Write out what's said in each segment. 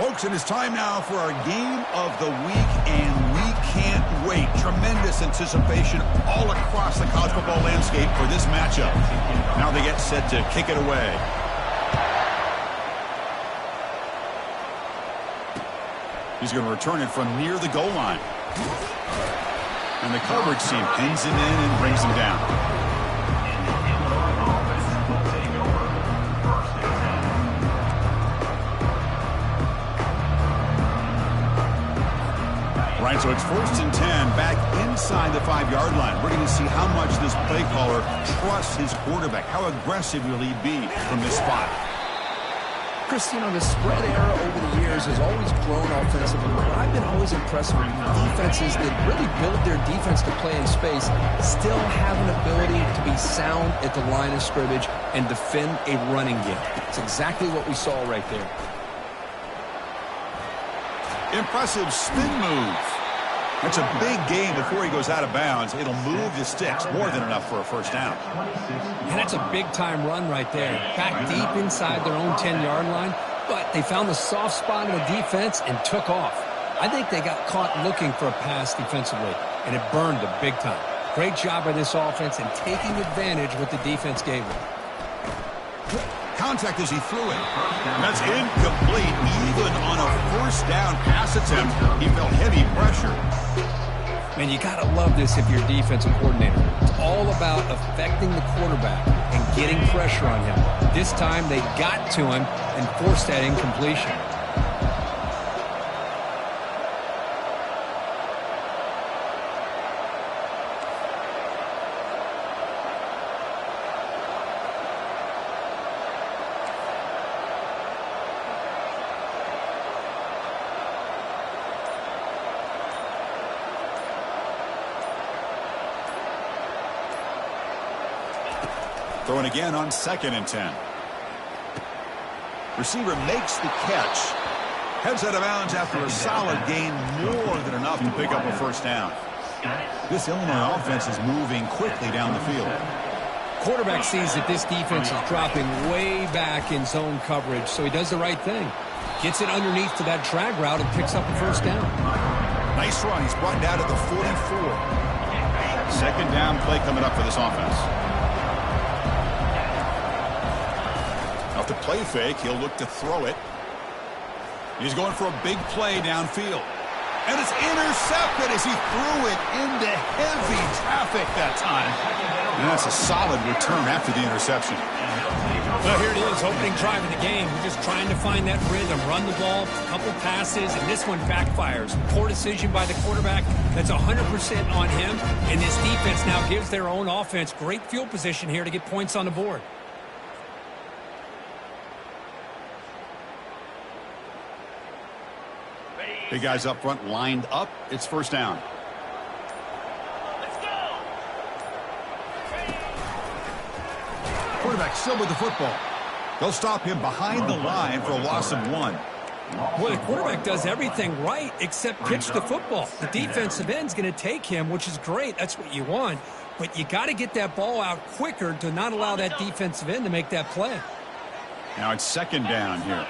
Folks, it is time now for our game of the week, and we can't wait. Tremendous anticipation all across the college football landscape for this matchup. Now they get set to kick it away. He's going to return it from near the goal line. And the coverage team pins him in and brings him down. Right, so it's 1st and 10 back inside the 5-yard line. We're going to see how much this play caller trusts his quarterback. How aggressive will he be from this spot? Chris, you know, the spread era over the years has always grown offensively, but I've been always impressed with defenses that really build their defense to play in space, still have an ability to be sound at the line of scrimmage and defend a running game. It's exactly what we saw right there. Impressive spin move. That's a big gain before he goes out of bounds. It'll move the sticks more than enough for a first down. And that's a big-time run right there. Back deep inside their own 10-yard line, but they found the soft spot in the defense and took off. I think they got caught looking for a pass defensively, and it burned them big time. Great job by this offense and taking advantage what the defense gave them. Contact as he threw it. That's incomplete. Even on a first down pass attempt, he felt heavy pressure. Man, you got to love this if you're a defensive coordinator. It's all about affecting the quarterback and getting pressure on him. This time they got to him and forced that incompletion. Throwing again on 2nd and 10. Receiver makes the catch. Heads out of bounds after a solid gain, more than enough to pick up a first down. This Illinois offense is moving quickly down the field. Quarterback sees that this defense is dropping way back in zone coverage, so he does the right thing. Gets it underneath to that drag route and picks up a first down. Nice run. He's brought down at the 44. 2nd down play coming up for this offense. Off the play fake, he'll look to throw it. He's going for a big play downfield. And it's intercepted as he threw it into heavy traffic that time. And that's a solid return after the interception. Well, here it is, opening drive of the game. We're just trying to find that rhythm, run the ball, a couple passes, and this one backfires. Poor decision by the quarterback. That's 100% on him. And this defense now gives their own offense great field position here to get points on the board. Big guys up front lined up. It's first down. Let's go. Quarterback still with the football. They'll stop him behind the line for a loss of 1. Well, the quarterback does everything right except pitch the football. The defensive end's going to take him, which is great. That's what you want. But you got to get that ball out quicker to not allow that defensive end to make that play. Now it's 2nd down here.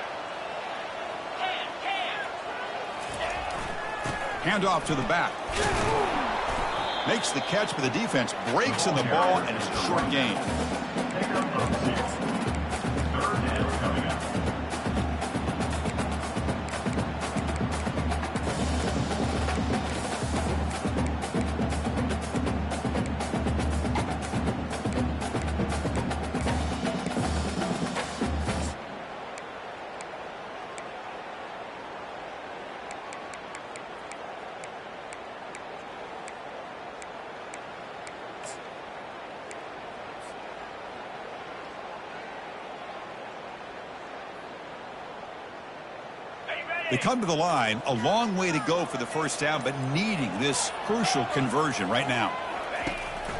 Handoff to the back. Makes the catch, but the defense breaks in the ball, and it's a short gain. They come to the line, a long way to go for the first down, but needing this crucial conversion right now.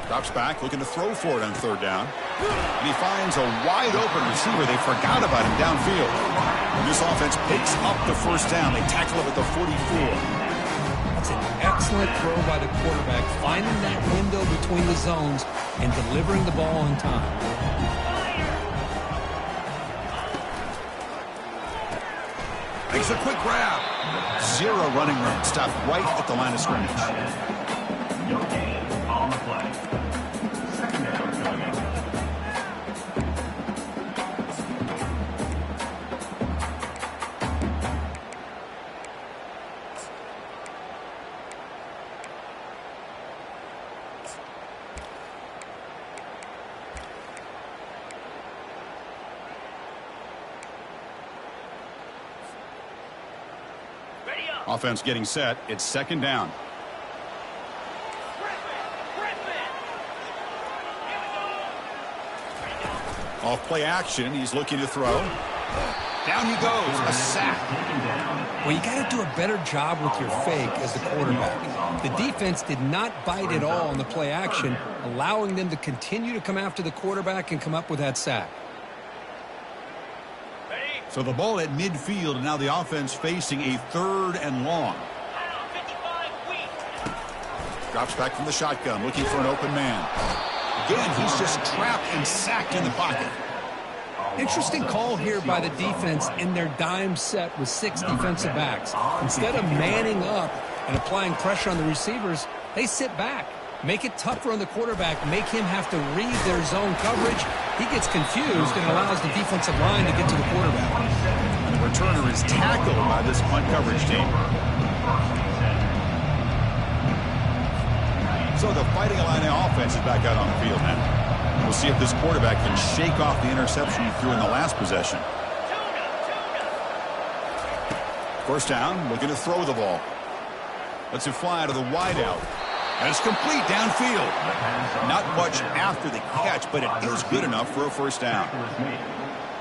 Drops back, looking to throw for it on 3rd down. And he finds a wide-open receiver. They forgot about him downfield. And this offense picks up the first down. They tackle him at the 44. That's an excellent throw by the quarterback, finding that window between the zones and delivering the ball on time. There's a quick grab. Zero running room. Stopped right at the line of scrimmage. No gain on the play. Second down coming up. Ready up. Offense getting set. It's second down. Off play action. He's looking to throw. Down he goes. A sack. Well, you got to do a better job with your fake as the quarterback. The defense did not bite at all on the play action, allowing them to continue to come after the quarterback and come up with that sack. So the ball at midfield, and now the offense facing a 3rd and long. Drops back from the shotgun, looking for an open man. Again, he's just trapped and sacked in the pocket. Interesting call here by the defense in their dime set with 6 defensive backs. Instead of manning up and applying pressure on the receivers, they sit back, make it tougher on the quarterback, make him have to read their zone coverage. He gets confused and allows the defensive line to get to the quarterback. And the returner is tackled by this punt coverage team. So the Fighting Illini offense is back out on the field now. We'll see if this quarterback can shake off the interception he threw in the last possession. First down, looking to throw the ball. Lets it fly to the wideout. And it's complete downfield. Not much after the catch, but it is good enough for a first down.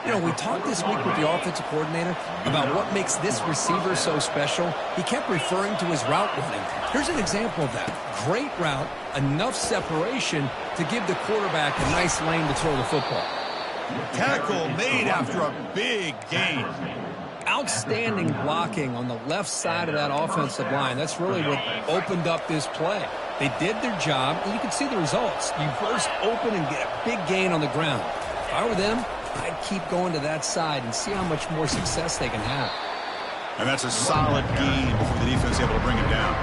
You know, we talked this week with the offensive coordinator about what makes this receiver so special. He kept referring to his route running. Here's an example of that. Great route, enough separation to give the quarterback a nice lane to throw the football. Tackle made after a big gain. Outstanding blocking on the left side of that offensive line. That's really what opened up this play. They did their job, and you can see the results. You burst open and get a big gain on the ground. If I were them, I'd keep going to that side and see how much more success they can have. And that's a solid gain before the defense is able to bring him down.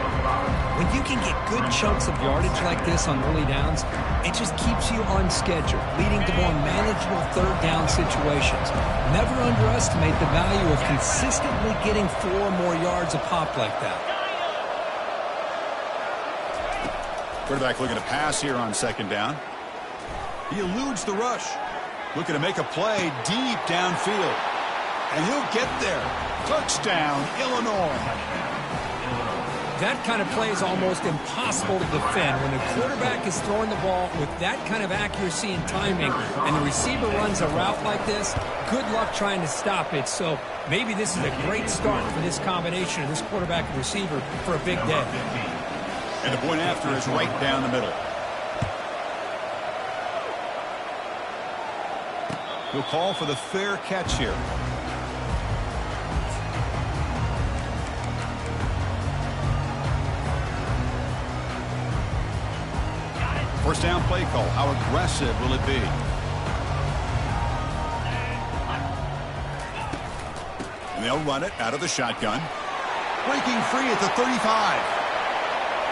When you can get good chunks of yardage like this on early downs, it just keeps you on schedule, leading to more manageable 3rd down situations. Never underestimate the value of consistently getting 4 more yards a pop like that. Quarterback looking to pass here on second down. He eludes the rush. Looking to make a play deep downfield. And he'll get there. Touchdown, Illinois. That kind of play is almost impossible to defend. When the quarterback is throwing the ball with that kind of accuracy and timing, and the receiver runs a route like this, good luck trying to stop it. So maybe this is a great start for this combination of this quarterback and receiver for a big day. And the point after is right down the middle. He'll call for the fair catch here. First down play call. How aggressive will it be? And they'll run it out of the shotgun. Breaking free at the 35.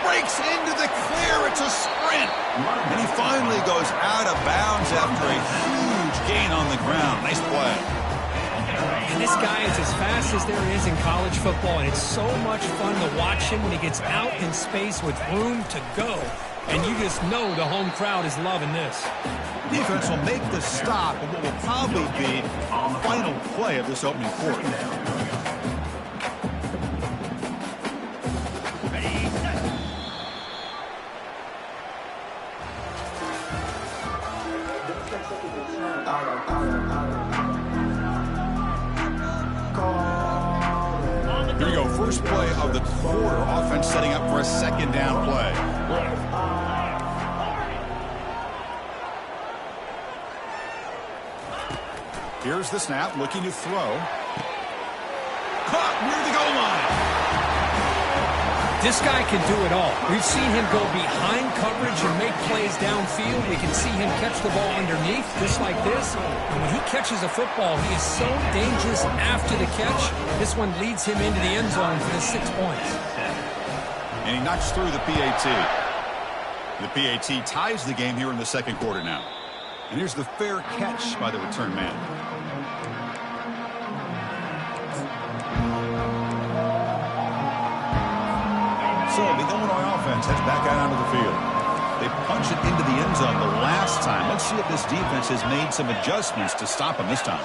Breaks into the clear. It's a sprint. And he finally goes out of bounds after a huge gain on the ground. Nice play. And this guy is as fast as there is in college football, and it's so much fun to watch him when he gets out in space with room to go. And you just know the home crowd is loving this. Defense will make the stop in what will probably be the final play of this opening quarter. Here we go. First play of the quarter. Offense setting up for a second down play. Here's the snap, looking to throw. Caught near the goal line. This guy can do it all. We've seen him go behind coverage and make plays downfield. We can see him catch the ball underneath, just like this. And when he catches a football, he is so dangerous after the catch. This one leads him into the end zone for the 6 points. And he knocks through the PAT. The PAT ties the game here in the second quarter now. And here's the fair catch by the return man. So the Illinois offense heads back out onto the field. They punch it into the end zone the last time. Let's see if this defense has made some adjustments to stop him this time.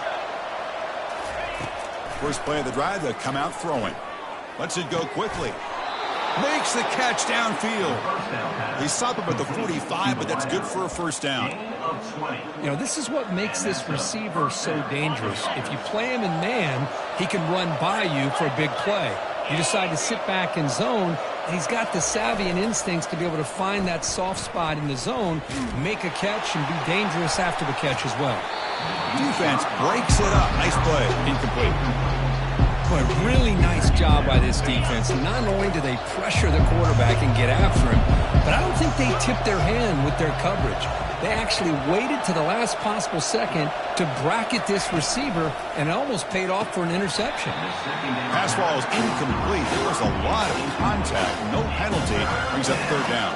First play of the drive, they come out throwing. Lets it go quickly. Makes the catch downfield. They stop him at the 45, but that's good for a first down. You know, this is what makes this receiver so dangerous. If you play him in man, he can run by you for a big play. You decide to sit back in zone, and he's got the savvy and instincts to be able to find that soft spot in the zone, make a catch, and be dangerous after the catch as well. Defense breaks it up. Nice play. Incomplete. Boy, really nice job by this defense. Not only do they pressure the quarterback and get after him, but I don't think they tipped their hand with their coverage. They actually waited to the last possible second to bracket this receiver, and it almost paid off for an interception. Pass ball is incomplete. There was a lot of contact. No penalty. Brings up third down.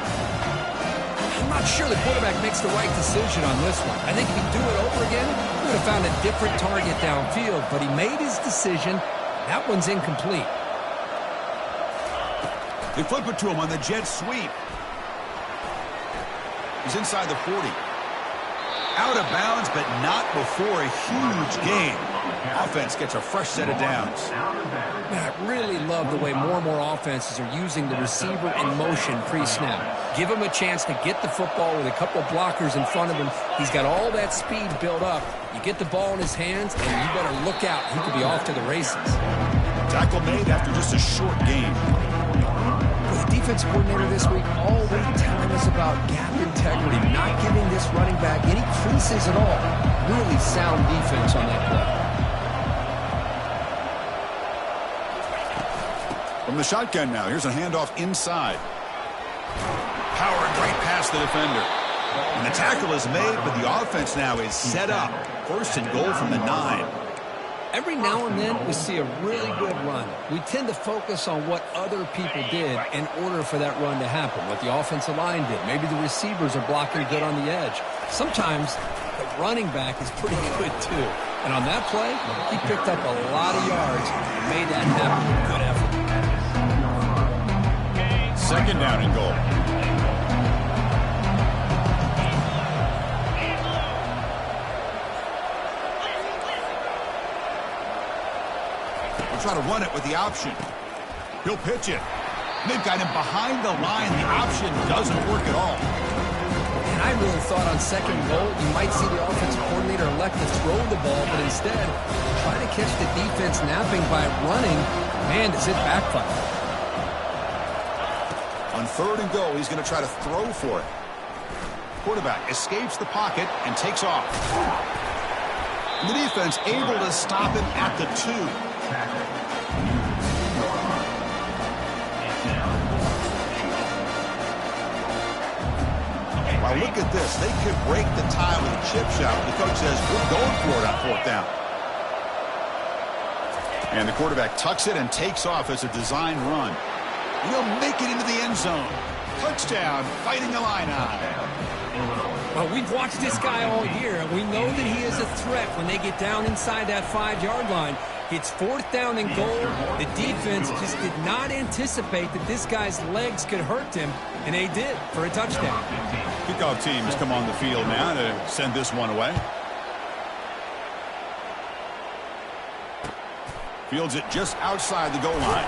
I'm not sure the quarterback makes the right decision on this one. I think if he'd do it over again, he would have found a different target downfield, but he made his decision. That one's incomplete. They flip it to him on the jet sweep. He's inside the 40. Out of bounds, but not before a huge gain. Offense gets a fresh set of downs. Man, I really love the way more and more offenses are using the receiver in motion pre-snap. Give him a chance to get the football with a couple of blockers in front of him. He's got all that speed built up. You get the ball in his hands, and you better look out. He could be off to the races. Tackle made after just a short gain. Well, the defense coordinator this week all week telling us about gap integrity, not giving this running back any creases at all. Really sound defense on that play. From the shotgun now, here's a handoff inside. Power and right past the defender. And the tackle is made, but the offense now is set up. First and goal from the 9. Every now and then we see a really good run. We tend to focus on what other people did in order for that run to happen, what the offensive line did. Maybe the receivers are blocking good on the edge. Sometimes the running back is pretty good too. And on that play, he picked up a lot of yards and made that happen with good effort. Second down and goal. Try to run it with the option. He'll pitch it. They've got him behind the line. The option doesn't work at all. And I really thought on second goal, you might see the offensive coordinator elect to throw the ball, but instead, try to catch the defense napping by running. Man, does it backfire. On third and goal, he's going to try to throw for it. Quarterback escapes the pocket and takes off. And the defense able to stop him at the 2. Now look at this. They could break the tie with a chip shot. The coach says, we're going for it on fourth down. And the quarterback tucks it and takes off as a design run. He'll make it into the end zone. Touchdown, fighting the line on. Well, we've watched this guy all year, and we know that he is a threat when they get down inside that 5-yard line. It's fourth down and goal. The defense just did not anticipate that this guy's legs could hurt him, and they did for a touchdown. Kickoff teams come on the field now to send this one away. Fields it just outside the goal line.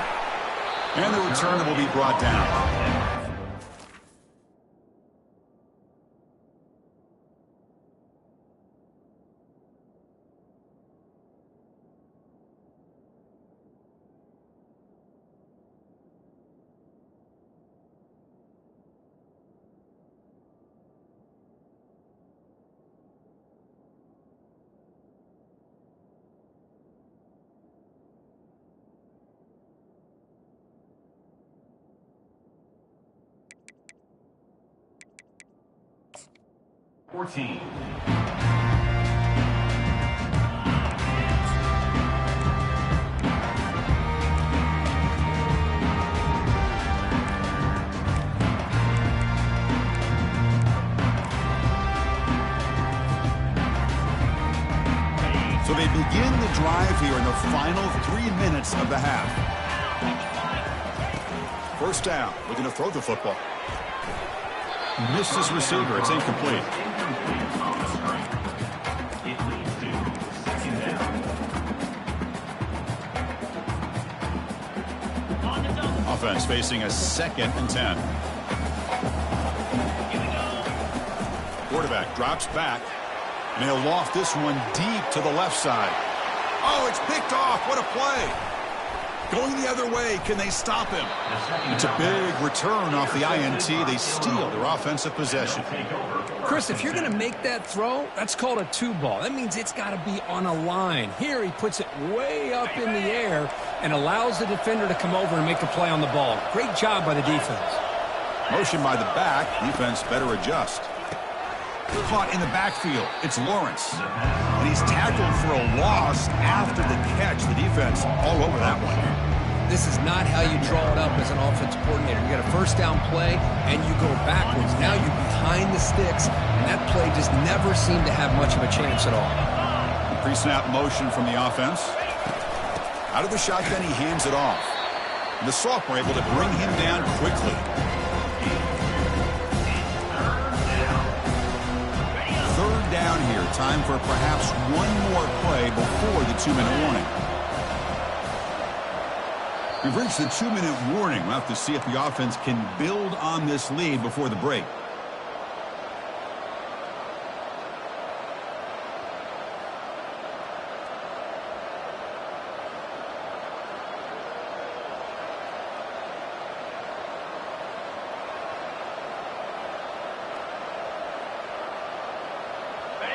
And the return will be brought down. 14. So they begin the drive here in the final 3 minutes of the half. First down, looking to throw the football. Missed his receiver. It's incomplete. It leads to second down. Offense facing a 2nd and 10. Quarterback drops back. And he'll loft this one deep to the left side. Oh, it's picked off. What a play. Going the other way. Can they stop him? It's a big return off the INT. They steal their offensive possession. Chris, if you're going to make that throw, that's called a 2-ball. That means it's got to be on a line. Here he puts it way up in the air and allows the defender to come over and make a play on the ball. Great job by the defense. Motion by the back. Defense better adjust. Caught in the backfield. It's Lawrence. And he's tackled for a loss after the catch. The defense all over that one. This is not how you draw it up as an offensive coordinator. You got a first down play, and you go backwards. Now you're behind the sticks, and that play just never seemed to have much of a chance at all. Pre-snap motion from the offense. Out of the shotgun, he hands it off. And the sophomore able to bring him down quickly. Third down here. Time for perhaps one more play before the 2-minute warning. We've reached the 2-minute warning. We'll have to see if the offense can build on this lead before the break.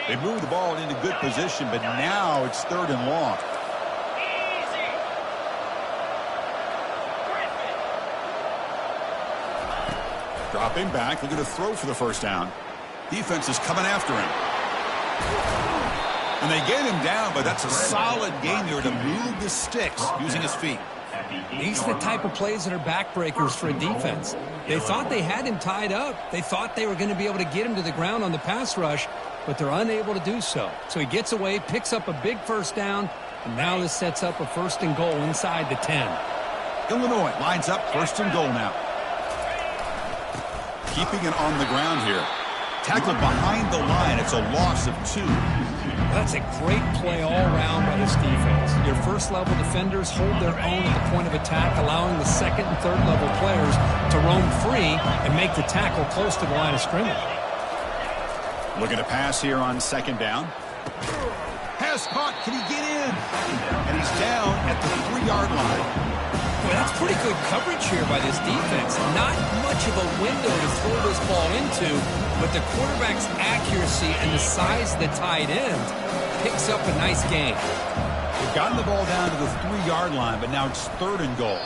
They move the ball into good position, but now it's 3rd and long. Dropping back, looking to throw for the first down. Defense is coming after him. And they get him down, but that's a solid gain there to move the sticks using his feet. These are the type of plays that are backbreakers for a defense. They thought they had him tied up. They thought they were going to be able to get him to the ground on the pass rush, but they're unable to do so. So he gets away, picks up a big first down, and now this sets up a 1st and goal inside the 10. Illinois lines up 1st and goal now. Keeping it on the ground here. Tackled behind the line. It's a loss of 2. That's a great play all around by this defense. Your first-level defenders hold their own at the point of attack, allowing the 2nd and 3rd-level players to roam free and make the tackle close to the line of scrimmage. Looking to pass here on 2nd down. Pass caught. Can he get in? And he's down at the 3-yard line. Boy, that's pretty good coverage here by this defense. Not much of a window to throw this ball into, but the quarterback's accuracy and the size of the tight end picks up a nice gain. They've gotten the ball down to the 3-yard line, but now it's 3rd and goal.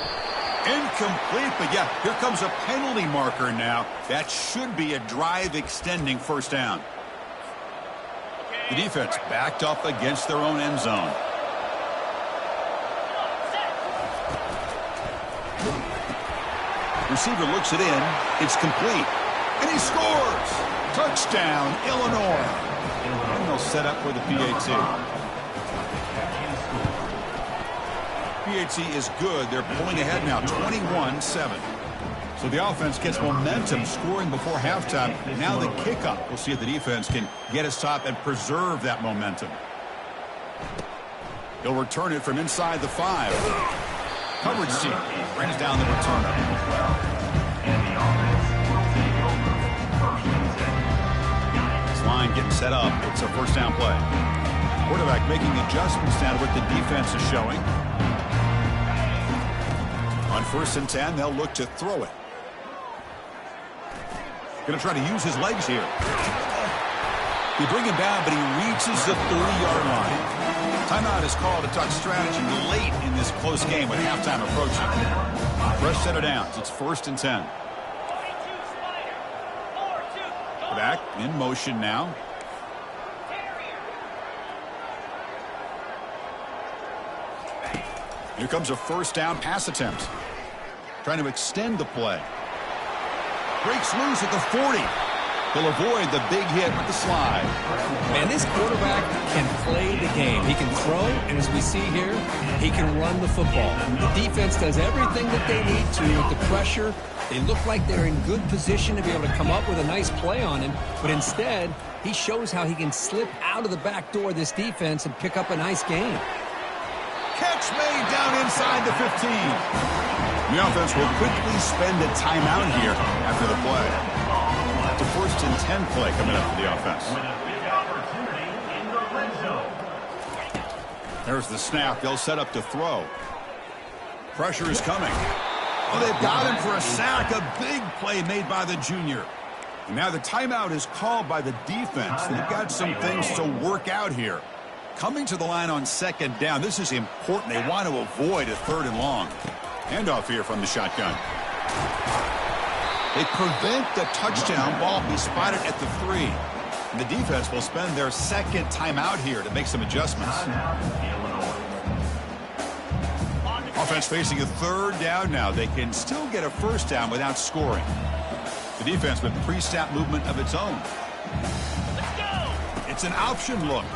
Incomplete, but yeah, here comes a penalty marker now. That should be a drive-extending first down. The defense backed up against their own end zone. Receiver looks it in. It's complete. And he scores! Touchdown, Illinois. And they'll set up for the PAT. PAT is good. They're pulling ahead now, 21-7. So the offense gets momentum, scoring before halftime. Now the kickoff. We'll see if the defense can get a stop and preserve that momentum. He'll return it from inside the 5. Coverage team brings down the returner. This line getting set up. It's a first down play. Quarterback making adjustments now to what the defense is showing. On 1st and 10, they'll look to throw it. Going to try to use his legs here. You bring him down, but he reaches the 30-yard line. Timeout is called to talk strategy late in this close game with halftime approaching. Fresh set of downs. It's 1st and 10. 22 Spider. 4-2. Go. Back in motion now. Here comes a first down pass attempt. Trying to extend the play. Breaks loose at the 40. He'll avoid the big hit with the slide. Man, this quarterback can play the game. He can throw, and as we see here, he can run the football. The defense does everything that they need to with the pressure. They look like they're in good position to be able to come up with a nice play on him, but instead, he shows how he can slip out of the back door of this defense and pick up a nice gain. Catch made down inside the 15. The offense will quickly spend a timeout here after the play. It's a 1st and 10 play coming up for the offense. There's the snap. They'll set up to throw. Pressure is coming. Oh, they've got him for a sack. A big play made by the junior. And now the timeout is called by the defense. They've got some things to work out here. Coming to the line on 2nd down, this is important. They want to avoid a 3rd and long. Handoff here from the shotgun. They prevent the touchdown. Ball be spotted at the 3. And the defense will spend their 2nd timeout here to make some adjustments. Offense facing a 3rd down now. They can still get a 1st down without scoring. The defense with pre-snap movement of its own. Let's go. It's an option look.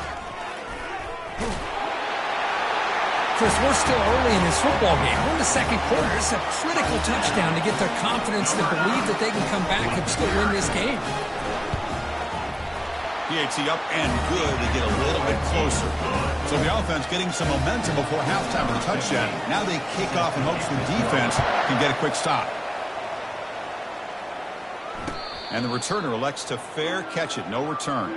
Chris, we're still early in this football game. We're in the 2nd quarter. It's a critical touchdown to get their confidence to believe that they can come back and still win this game. PAT up and good to get a little bit closer. So the offense getting some momentum before halftime with a touchdown. Now they kick off in hopes the defense can get a quick stop. And the returner elects to fair catch it. No return.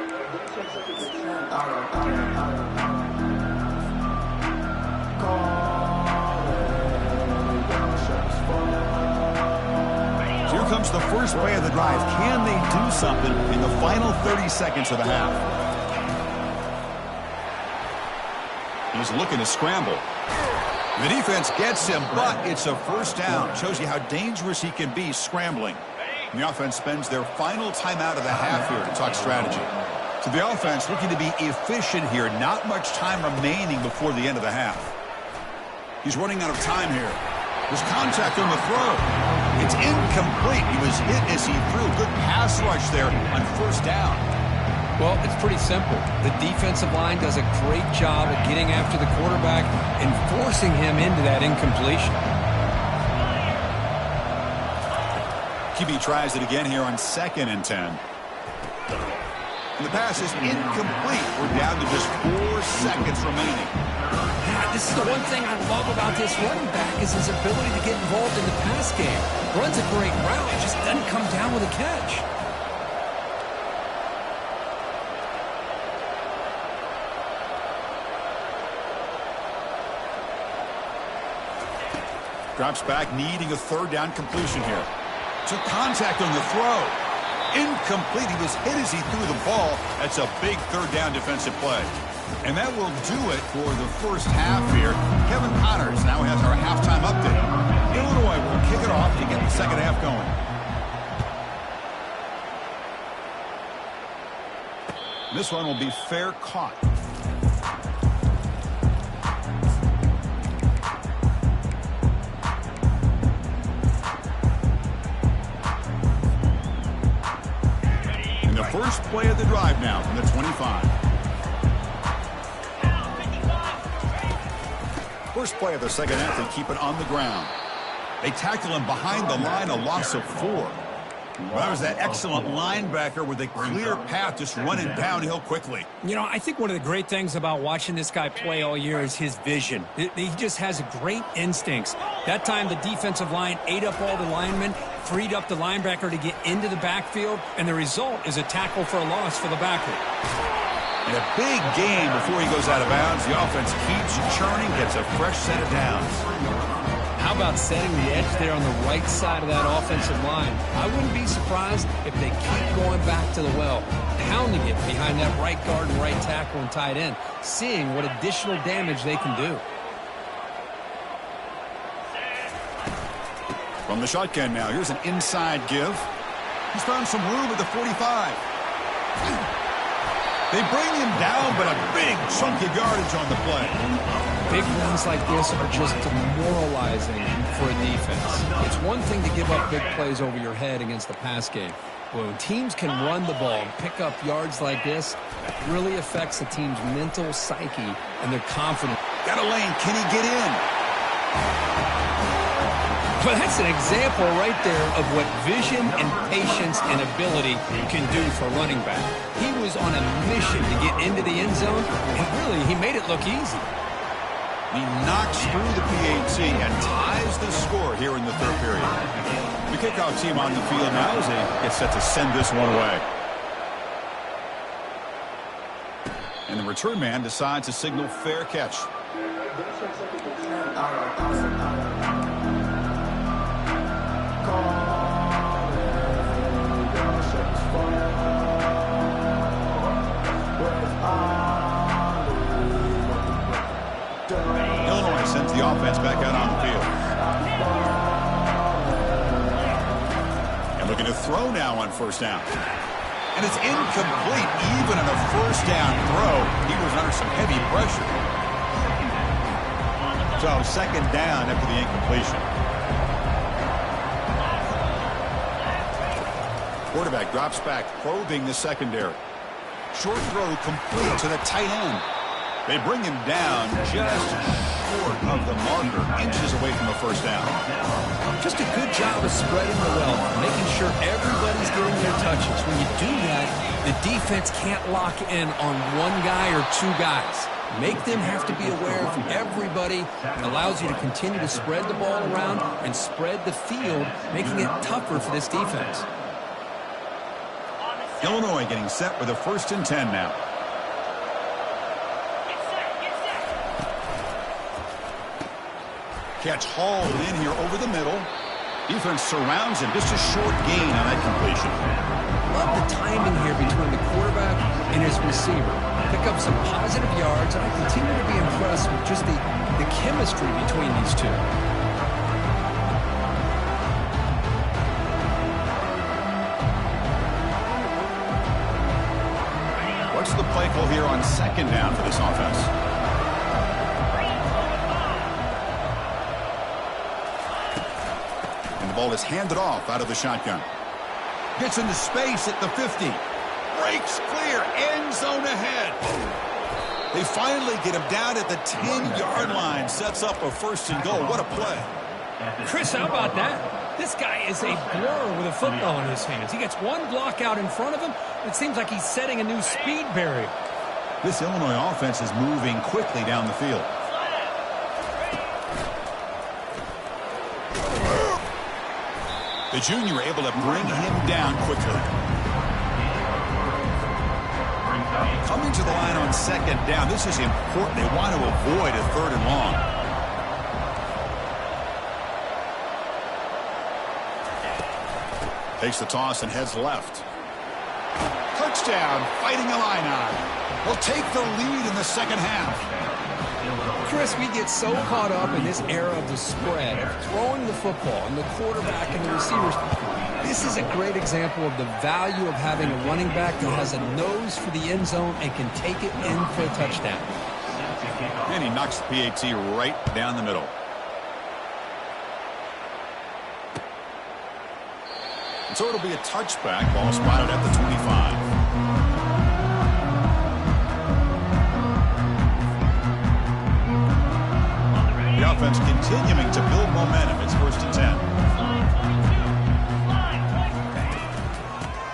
Here comes the first play of the drive. Can they do something in the final 30 seconds of the half? He's looking to scramble. The defense gets him, but it's a 1st down. Shows you how dangerous he can be scrambling. And the offense spends their final timeout of the half here to talk strategy. So the offense looking to be efficient here. Not much time remaining before the end of the half. He's running out of time here. There's contact on the throw. It's incomplete. He was hit as he threw. Good pass rush there on 1st down. Well, it's pretty simple. The defensive line does a great job of getting after the quarterback and forcing him into that incompletion. QB tries it again here on 2nd and 10. And the pass is incomplete. We're down to just 4 seconds remaining. This is the one thing I love about this running back is his ability to get involved in the pass game. Runs a great route, just doesn't come down with a catch. Drops back, needing a 3rd down completion here. Took contact on the throw. Incomplete. He was hit as he threw the ball. That's a big 3rd down defensive play. And that will do it for the first half here. Kevin Connors now has our halftime update. Illinois will kick it off to get the 2nd half going. This one will be fair caught. And the first play of the drive now from the 25. First play of the 2nd half, they keep it on the ground. They tackle him behind the line, a loss of 4. Well, that was that excellent linebacker with a clear path just running downhill quickly. You know, I think one of the great things about watching this guy play all year is his vision. He just has great instincts. That time the defensive line ate up all the linemen, freed up the linebacker to get into the backfield, and the result is a tackle for a loss for the backer. And a big game before he goes out of bounds. The offense keeps churning, gets a fresh set of downs. How about setting the edge there on the right side of that offensive line? I wouldn't be surprised if they keep going back to the well, pounding it behind that right guard and right tackle and tight end, seeing what additional damage they can do. From the shotgun now, here's an inside give. He's found some room at the 45. They bring him down, but a big chunk of yardage on the play. Big runs like this are just demoralizing for a defense. It's one thing to give up big plays over your head against the pass game. But when teams can run the ball and pick up yards like this, it really affects the team's mental psyche and their confidence. Got a lane. Can he get in? Well, that's an example right there of what vision and patience and ability can do for running back. He was on a mission to get into the end zone, and really, he made it look easy. He knocks through the PAT and ties the score here in the third period. The kickoff team on the field now as they get set to send this one away. And the return man decides to signal fair catch. Illinois sends the offense back out on the field. And looking to throw now on first down. And it's incomplete. Even on a first down throw, he was under some heavy pressure. So second down after the incompletion. Quarterback drops back, probing the secondary. Short throw complete to the tight end. They bring him down just short of the marker, inches away from a first down. Just a good job of spreading the wealth, making sure everybody's getting their touches. When you do that, the defense can't lock in on one guy or two guys. Make them have to be aware of everybody. It allows you to continue to spread the ball around and spread the field, making it tougher for this defense. Illinois getting set with a 1st and 10 now. Catch hauled in here over the middle. Defense surrounds him. Just a short gain on that completion. Love the timing here between the quarterback and his receiver. Pick up some positive yards, and I continue to be impressed with just the chemistry between these two. What's the play call here on second down for this offense? And the ball is handed off out of the shotgun. Gets into space at the 50. Breaks clear. End zone ahead. They finally get him down at the 10-yard line. Sets up a 1st and goal. What a play. Chris, how about that? This guy is a blur with a football in his hands. He gets one block out in front of him. It seems like he's setting a new speed barrier. This Illinois offense is moving quickly down the field. The junior able to bring him down quickly. Coming to the line on second down. This is important. They want to avoid a 3rd and long. Takes the toss and heads left. Touchdown, fighting Illini. Will take the lead in the second half. Chris, we get so caught up in this era of the spread, of throwing the football, and the quarterback and the receivers. This is a great example of the value of having a running back that has a nose for the end zone and can take it in for a touchdown. And he knocks the PAT right down the middle. And so it'll be a touchback. Ball spotted at the 25. The offense continuing to build momentum. It's 1st and 10.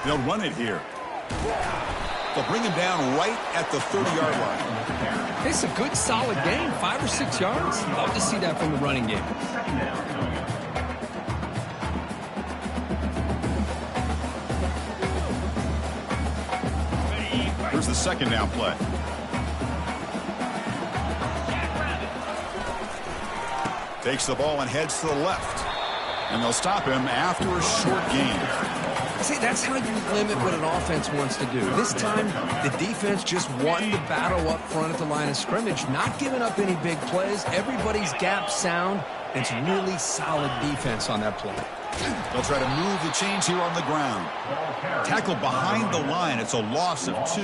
They'll run it here. They'll bring him down right at the 30-yard line. It's a good, solid game, 5 or 6 yards. Love to see that from the running game. Here's the second down play. Takes the ball and heads to the left. And they'll stop him after a short gain. See, that's how you limit what an offense wants to do. This time, the defense just won the battle up front at the line of scrimmage, not giving up any big plays. Everybody's gap sound. It's really solid defense on that play. They'll try to move the chains here on the ground. Tackle behind the line. It's a loss of 2.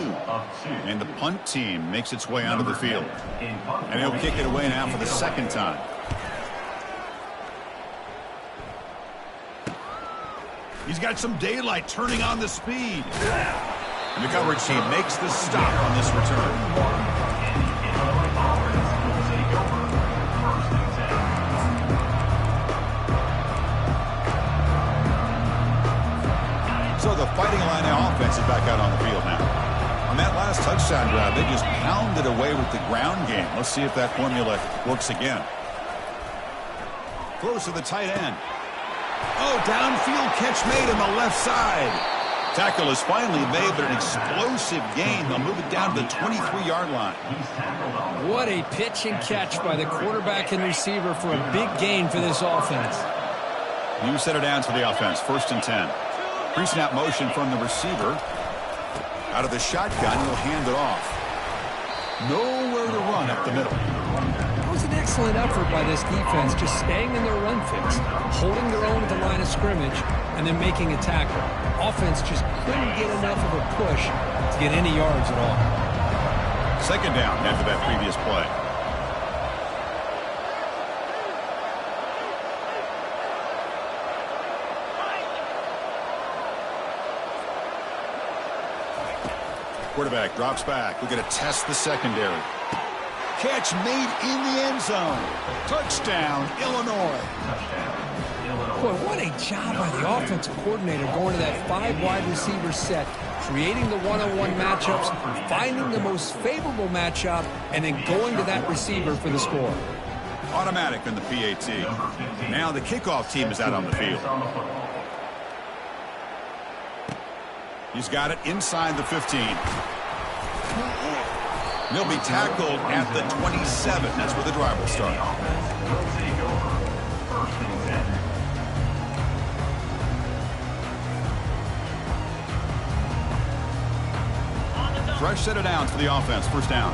And the punt team makes its way onto the field. And he'll kick it away now for the second time. He's got some daylight, turning on the speed. And the coverage team makes the stop on this return. So the Fighting Illini offense is back out on the field now. On that last touchdown drive, they just pounded away with the ground game. Let's see if that formula works again. Throws to the tight end. Oh, downfield catch made on the left side. Tackle is finally made, but an explosive gain. They'll move it down to the 23-yard line. What a pitch and catch by the quarterback and receiver for a big gain for this offense. New set of downs for the offense. 1st and 10. Pre-snap motion from the receiver. Out of the shotgun, he'll hand it off. Nowhere to run up the middle. That was an excellent effort by this defense, just staying in their run fix, holding their own at the line of scrimmage, and then making a tackle. Offense just couldn't get enough of a push to get any yards at all. 2nd down after that previous play. Quarterback drops back. We're going to test the secondary. Catch made in the end zone. Touchdown, Illinois. Boy, what a job by the offensive coordinator going to that 5 wide receiver set, creating the one-on-one matchups, finding the most favorable matchup, and then going to that receiver for the score. Automatic in the PAT. Now the kickoff team is out on the field. He's got it inside the 15. He'll be tackled at the 27. That's where the drive will start. Fresh set of downs for the offense. 1st down.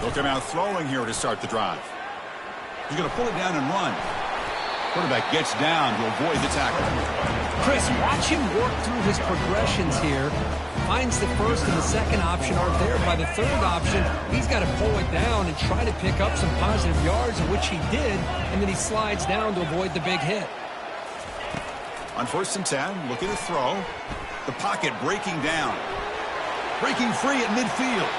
They'll come out throwing here to start the drive. He's going to pull it down and run. Quarterback gets down to avoid the tackle. Chris, watch him work through his progressions here. Finds the 1st and the 2nd option aren't there. By the 3rd option, he's got to pull it down and try to pick up some positive yards, which he did, and then he slides down to avoid the big hit. On 1st and 10, looking to throw. The pocket breaking down. Breaking free at midfield.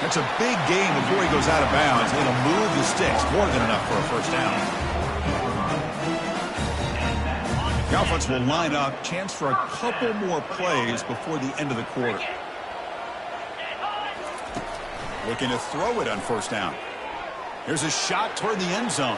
That's a big gain before he goes out of bounds. It'll move the sticks. More than enough for a 1st down. The offense will line up. Chance for a couple more plays before the end of the quarter. Looking to throw it on 1st down. Here's a shot toward the end zone.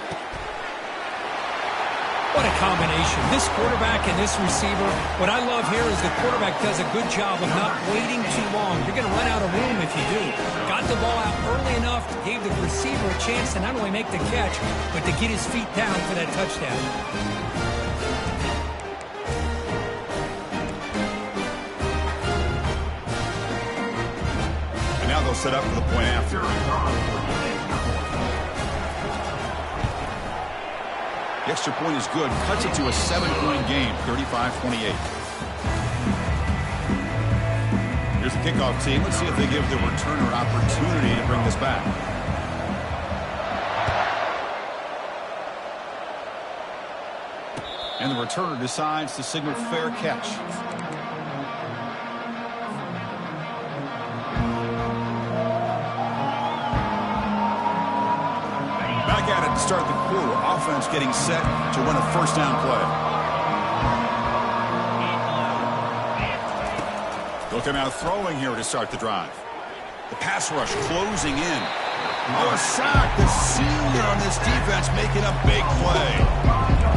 What a combination. This quarterback and this receiver. What I love here is the quarterback does a good job of not waiting too long. You're going to run out of room if you do. Got the ball out early enough, gave the receiver a chance to not only make the catch, but to get his feet down for that touchdown. Now they'll set up for the point after. The extra point is good. Cuts it to a 7-point game, 35-28. Here's the kickoff team. Let's see if they give the returner opportunity to bring this back. And the returner decides to signal fair catch. At it to start the quarter. Offense getting set to run a 1st down play. They'll come out throwing here to start the drive. The pass rush closing in. Oh, a sack. The senior on this defense making a big play.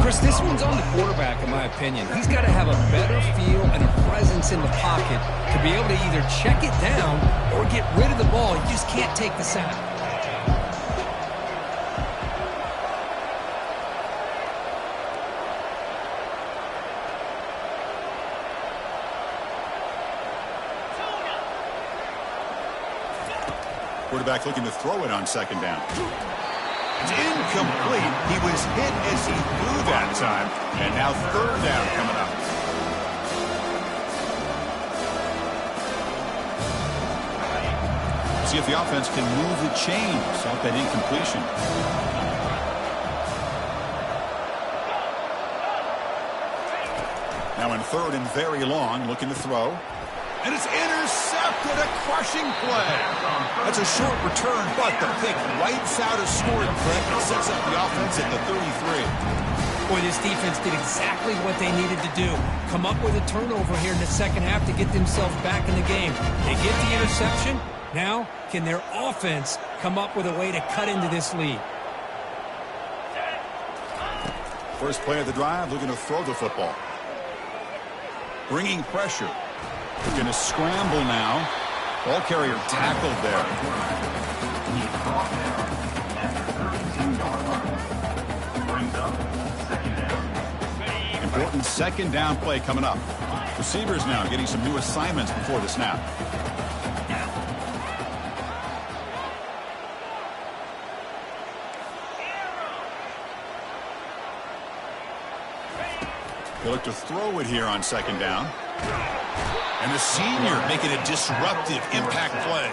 Chris, this one's on the quarterback, in my opinion. He's got to have a better feel and a presence in the pocket to be able to either check it down or get rid of the ball. You just can't take the sack. Quarterback looking to throw it on 2nd down. It's incomplete. He was hit as he threw that time. And now third down coming up. See if the offense can move the chains off that incompletion. Now in third and very long, looking to throw. And it's intercepted, a crushing play. That's a short return, but the pick wipes out a scoring threat and sets up the offense at the 33. Boy, this defense did exactly what they needed to do. Come up with a turnover here in the second half to get themselves back in the game. They get the interception. Now, can their offense come up with a way to cut into this lead? First play of the drive, looking to throw the football. Bringing pressure. They're going to scramble now. Ball carrier tackled there. He's brought down at the 32-yard line. Brings up second down. Important second down play coming up. Receivers now getting some new assignments before the snap. They look to throw it here on second down. And the senior making a disruptive impact play.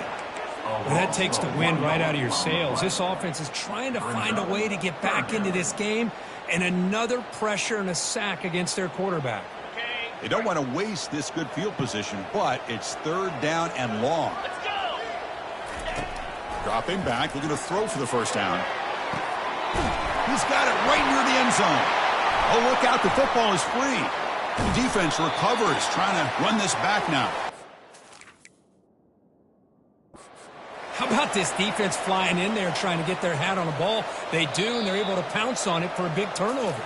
Well, that takes the wind right out of your sails. This offense is trying to find a way to get back into this game, and another pressure and a sack against their quarterback. They don't want to waste this good field position, but it's third down and long. Let's go. Dropping back, looking to throw for the first down. He's got it right near the end zone. Oh, look out, the football is free. The defense recovers, trying to run this back now. How about this defense flying in there trying to get their hat on the ball? They do, and they're able to pounce on it for a big turnover.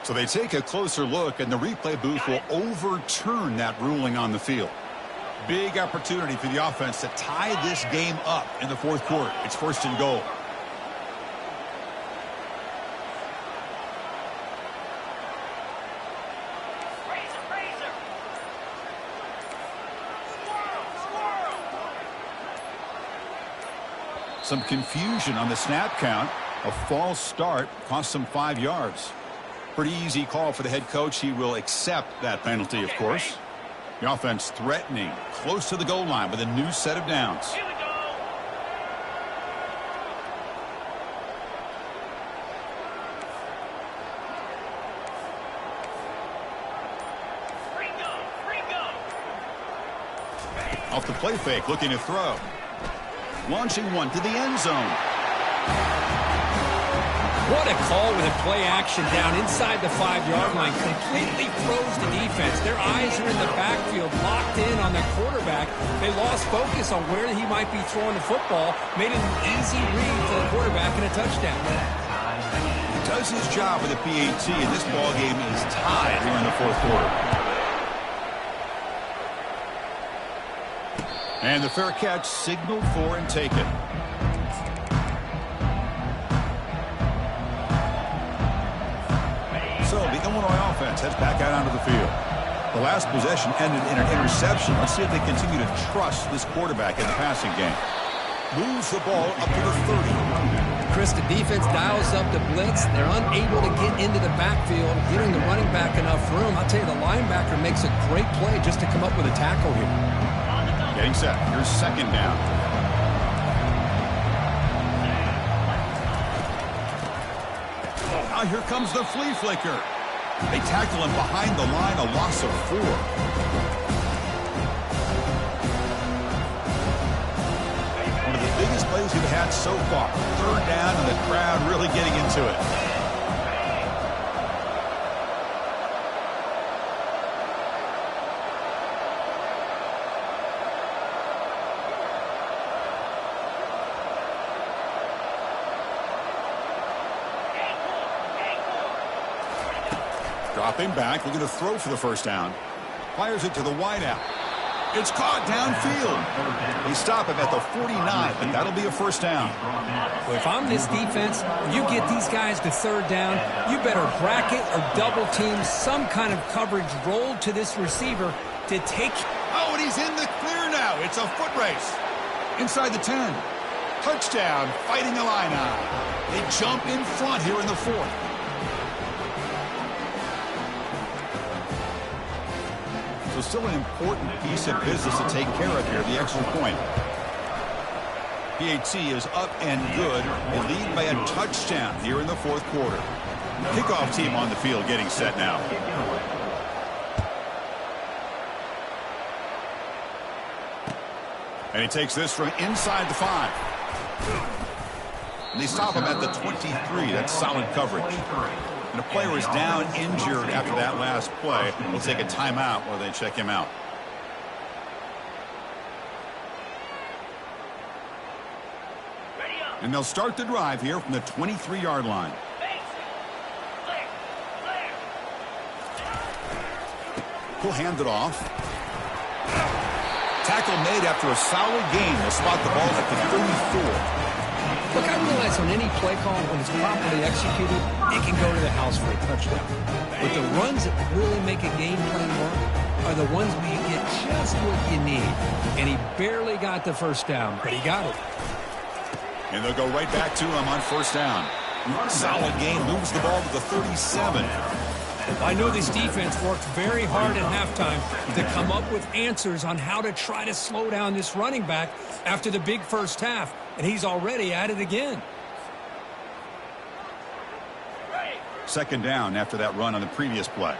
So they take a closer look, and the replay booth will overturn that ruling on the field. Big opportunity for the offense to tie this game up in the fourth quarter. It's first and goal. Some confusion on the snap count. A false start cost them 5 yards. Pretty easy call for the head coach. He will accept that penalty, of course. The offense threatening, close to the goal line with a new set of downs. Here we go. Off the play fake, looking to throw. Launching one to the end zone. What a call with a play action down inside the 5-yard line. Completely froze the defense. Their eyes are in the backfield, locked in on the quarterback. They lost focus on where he might be throwing the football. Made an easy read for the quarterback and a touchdown. He does his job with a PAT, and this ball game is tied here in the fourth quarter. And the fair catch signaled for and taken. So the Illinois offense heads back out onto the field. The last possession ended in an interception. Let's see if they continue to trust this quarterback in the passing game. Moves the ball up to the 30. Chris, the defense dials up the blitz. They're unable to get into the backfield, giving the running back enough room. I'll tell you, the linebacker makes a great play just to come up with a tackle here. Getting set. Here's second down. Now here comes the flea flicker. They tackle him behind the line, a loss of 4. One of the biggest plays we've had so far. Third down, and the crowd really getting into it. Dropping back, looking to throw for the first down. Fires it to the wideout. It's caught downfield. They stop him at the 49, but that'll be a first down. Well, if I'm this defense, you get these guys to third down, you better bracket or double team some kind of coverage rolled to this receiver to take. Oh, and he's in the clear now. It's a foot race. Inside the 10. Touchdown, fighting Illini. They jump in front here in the fourth. So still an important piece of business to take care of here, the extra point. PAT is up and good. They lead by a touchdown here in the fourth quarter. Kickoff team on the field getting set now. And he takes this from inside the 5. And they stop him at the 23. That's solid coverage. And a player is down injured after that last play. We'll take a timeout while they check him out. And they'll start the drive here from the 23-yard line. He'll hand it off. Tackle made after a solid gain. They'll spot the ball at the 34. Look, I realize on any play call, when it's properly executed, it can go to the house for a touchdown. But the runs that really make a game plan work are the ones where you get just what you need. And he barely got the first down, but he got it. And they'll go right back to him on first down. Solid gain, moves the ball to the 37. I know this defense worked very hard at halftime to come up with answers on how to try to slow down this running back after the big first half, and he's already at it again. Second down after that run on the previous play.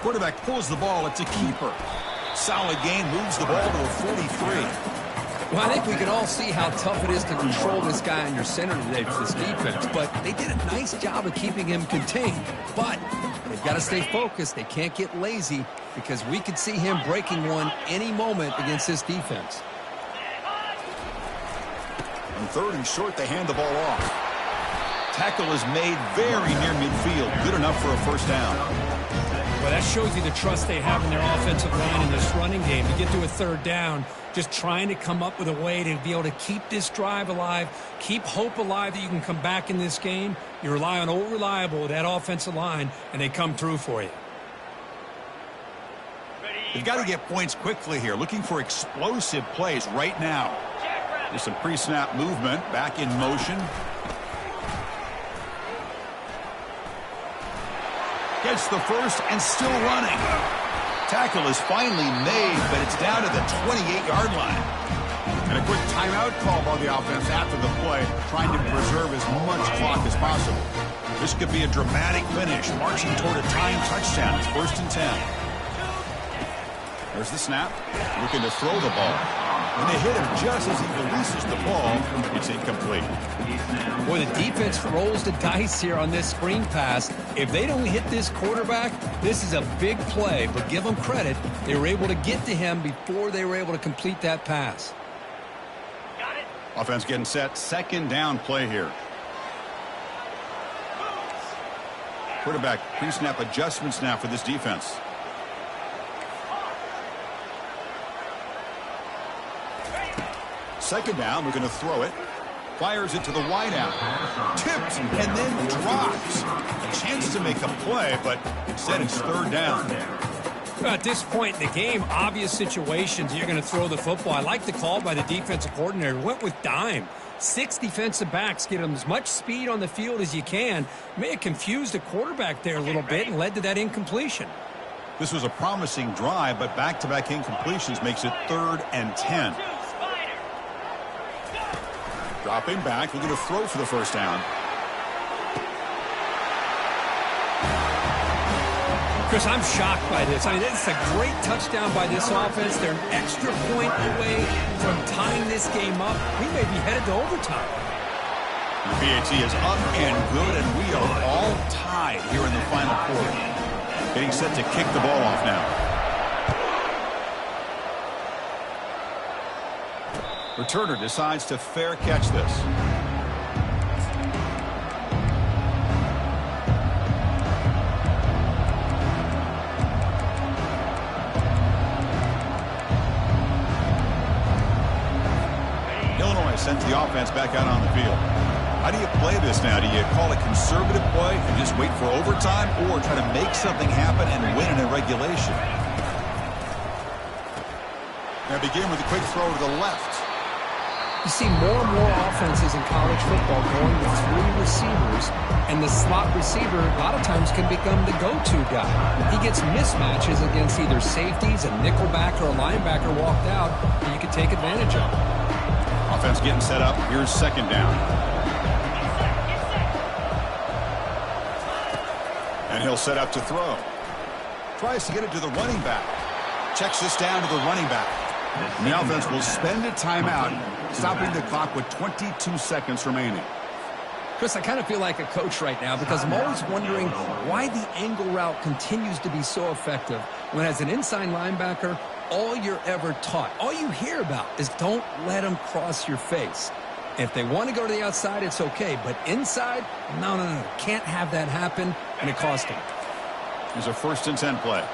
Quarterback pulls the ball. It's a keeper. Solid gain, moves the ball to the 43. Well, I think we can all see how tough it is to control this guy on your center today for this defense, but they did a nice job of keeping him contained. But they've got to stay focused. They can't get lazy because we could see him breaking one any moment against this defense. On third and short, they hand the ball off. Tackle is made very near midfield. Good enough for a first down. Well, that shows you the trust they have in their offensive line in this running game. To get to a third down, just trying to come up with a way to be able to keep this drive alive, keep hope alive that you can come back in this game. You rely on old reliable with that offensive line, and they come through for you. They've got to get points quickly here, looking for explosive plays right now. There's some pre-snap movement, back in motion. Gets the first and still running. Tackle is finally made, but it's down to the 28-yard line. And a quick timeout call by the offense after the play, trying to preserve as much clock as possible. This could be a dramatic finish, marching toward a tying touchdown. It's 1st and 10. There's the snap, looking to throw the ball. And they hit him just as he releases the ball. It's incomplete. Boy, the defense rolls the dice here on this screen pass. If they don't hit this quarterback, this is a big play. But give them credit. They were able to get to him before they were able to complete that pass. Got it. Offense getting set. Second down play here. Quarterback pre-snap adjustments now for this defense. Second down, we're going to throw it. Fires it to the wideout. Tipped and then drops. A chance to make a play, but instead it's third down. At this point in the game, obvious situations, you're going to throw the football. I like the call by the defensive coordinator. Went with dime. 6 defensive backs, get them as much speed on the field as you can. May have confused the quarterback there a little bit and led to that incompletion. This was a promising drive, but back-to-back incompletions makes it 3rd and 10. Dropping back, looking to throw for the first down. Chris, I'm shocked by this. I mean, it's a great touchdown by this offense. They're an extra point away from tying this game up. We may be headed to overtime. The PAT is up and good, and we are all tied here in the final quarter. Getting set to kick the ball off now. Returner decides to fair catch this. Illinois sends the offense back out on the field. How do you play this now? Do you call a conservative play and just wait for overtime, or try to make something happen and win in a regulation? Now begin with a quick throw to the left. You see more and more offenses in college football going with 3 receivers, and the slot receiver a lot of times can become the go-to guy. He gets mismatches against either safeties, a nickelback, or a linebacker walked out, and you can take advantage of it. Offense getting set up. Here's second down. And he'll set up to throw. Tries to get it to the running back. Checks this down to the running back. And the offense will spend a timeout, stopping the clock with 22 seconds remaining. Chris, I kind of feel like a coach right now because I'm always wondering why the angle route continues to be so effective when, as an inside linebacker, all you're ever taught, all you hear about is don't let them cross your face. If they want to go to the outside, it's okay. But inside, no. Can't have that happen, and it cost them. Here's a 1st and 10 play.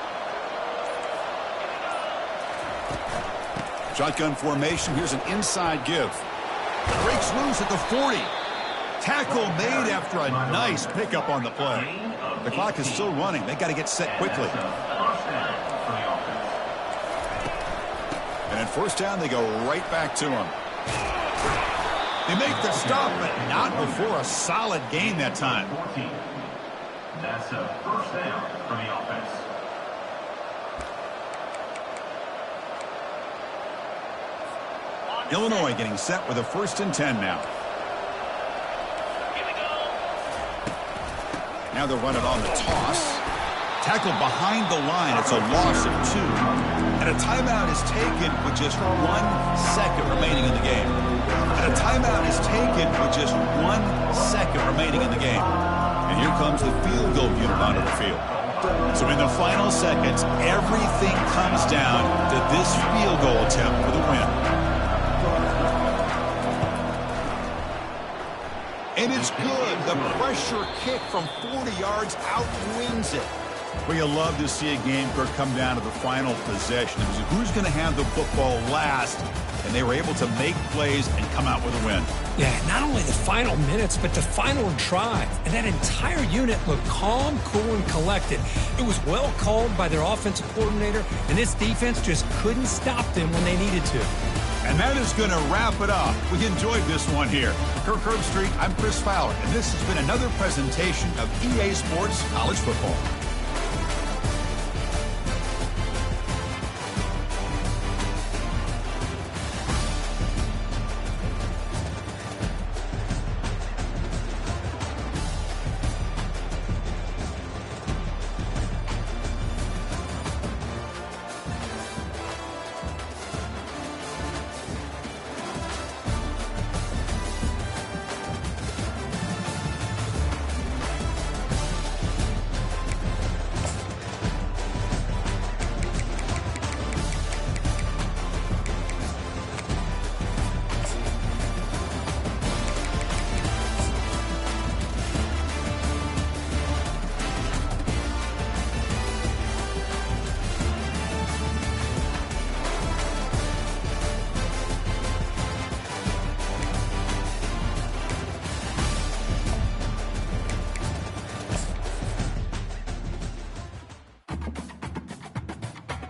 Shotgun formation. Here's an inside give. Breaks loose at the 40. Tackle made after a nice pickup on the play. The clock is still running. They got to get set quickly. And at 1st down, they go right back to him. They make the stop, but not before a solid gain that time. That's a 1st down for the offense. Illinois getting set with a 1st and 10 now. Here we go. Now they'll run it on the toss. Tackled behind the line. It's a loss of 2. And a timeout is taken with just 1 second remaining in the game. And a timeout is taken with just 1 second remaining in the game. And here comes the field goal unit onto the field. So in the final seconds, everything comes down to this field goal attempt for the win. And it's good. The pressure kick from 40 yards outwings it. Well, you love to see a game come down to the final possession. It was who's going to have the football last, and they were able to make plays and come out with a win. Yeah, not only the final minutes, but the final drive. And that entire unit looked calm, cool, and collected. It was well called by their offensive coordinator, and this defense just couldn't stop them when they needed to. And that is going to wrap it up. We enjoyed this one here. Kirk Herbstreit, I'm Chris Fowler, and this has been another presentation of EA Sports College Football.